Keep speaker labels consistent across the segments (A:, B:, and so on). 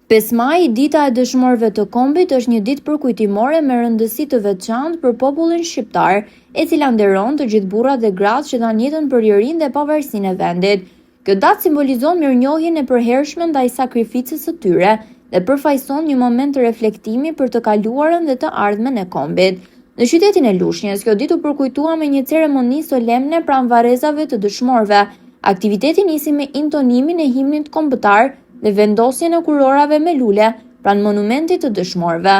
A: 5 maj, dita e dëshmorëve të kombit, është një ditë përkujtimore me rëndësi të veçantë për popullin shqiptar, e cila nderon të gjithë burrat dhe gratë që dhanë jetën për lirinë dhe pavarësinë e vendit. Kjo datë simbolizon mirënjohjen e përhershme ndaj sakrificës së tyre dhe përfaqëson një moment të reflektimi për të kaluarën dhe të ardhmen e kombit. Në qytetin e Lushnjës, kjo ditë u përkujtua me një ceremoni solemne pranë varrezave të dëshmorëve. Aktiviteti nisi me intonimin e himnit kombëtar dhe vendosjen e kurorave me lule pranë monumentit të dëshmorëve.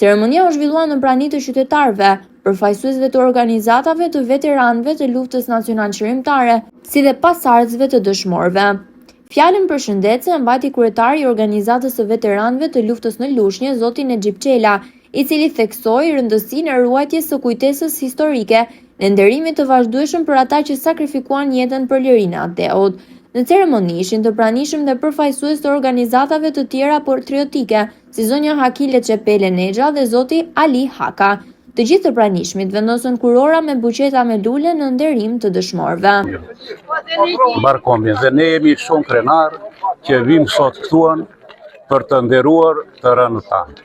A: Ceremonia u zhvillua në prani të qytetarëve, përfaqësuesve të organizatave të veteranëve të luftës nacionale çrimtare, si dhe pasardhësve të dëshmorëve. Fjalën përshëndetse e mbajti kryetari i organizatës së veteranëve të luftës në Lushnjë, zoti Nexhip Çela, i cili theksoi rëndësinë e ruajtjes së kujtesës historike dhe nderimit të vazhdueshëm për ata që sakrifikuan jetën për lirinë e ateut. Në ceremoni ishin të pranishëm dhe përfaqësues të organizatave të tjera patriotike, si zonja Hakile Çepele Nexha dhe zoti Ali Haka. Të gjithë të pranishmit vendosën kurora me buqeta me lule në nderim të dëshmorëve.
B: Barkombin dhe ne jemi shumë krenar që vim sot këtuan për të nderuar të rënë tanë.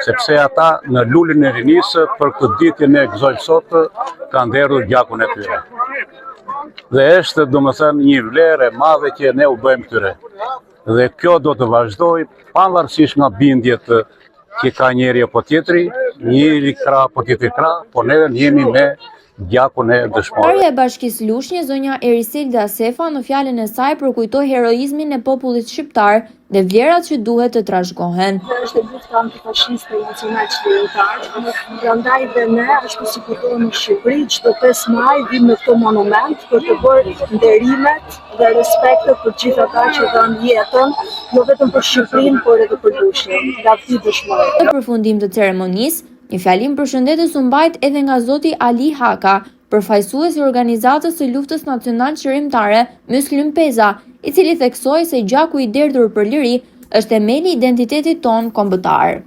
B: Sepse ata në lulin e rinisë për këtë ditë ne gëzojmë sot kanë nderur gjakun e tyre. Dhe është domethënë një vlerë e madhe që ne u bëjmë këtyre. Dhe kjo do të vazhdoj pavarësisht nga bindjet që ka njëri apo tjetri, njëri krah apo tjetri krah, por ne jemi me gjakun e dëshmorëve.
A: Kryetaria e Bashkisë Lushnjë, zonja Eriselda Sefa, në fjalën e saj përkujtoi heroizmin e popullit shqiptar dhe vlerat që duhet të trashëgohen.
C: Është lufta antifashiste nacional çlirimtar, prandaj dhe ne ashtu si kujtohemi në Shqipëri, çdo 5 maj vim në këtë monument për të bërë nderimet dhe respektet për gjithë ata që dhanë jetën, jo vetëm për Shqipërinë, por edhe për Lushnjën, nga këto dëshmorë.
A: Në përfundim të ceremonisë, një fjalim përshëndetës u mbajt edhe nga zoti Ali Haka, përfaqësues i organizatës së luftës nacionale çrimtare Muslim Peza, i cili theksoi se gjaku i derdhur për liri është themeli i identitetit ton kombëtar.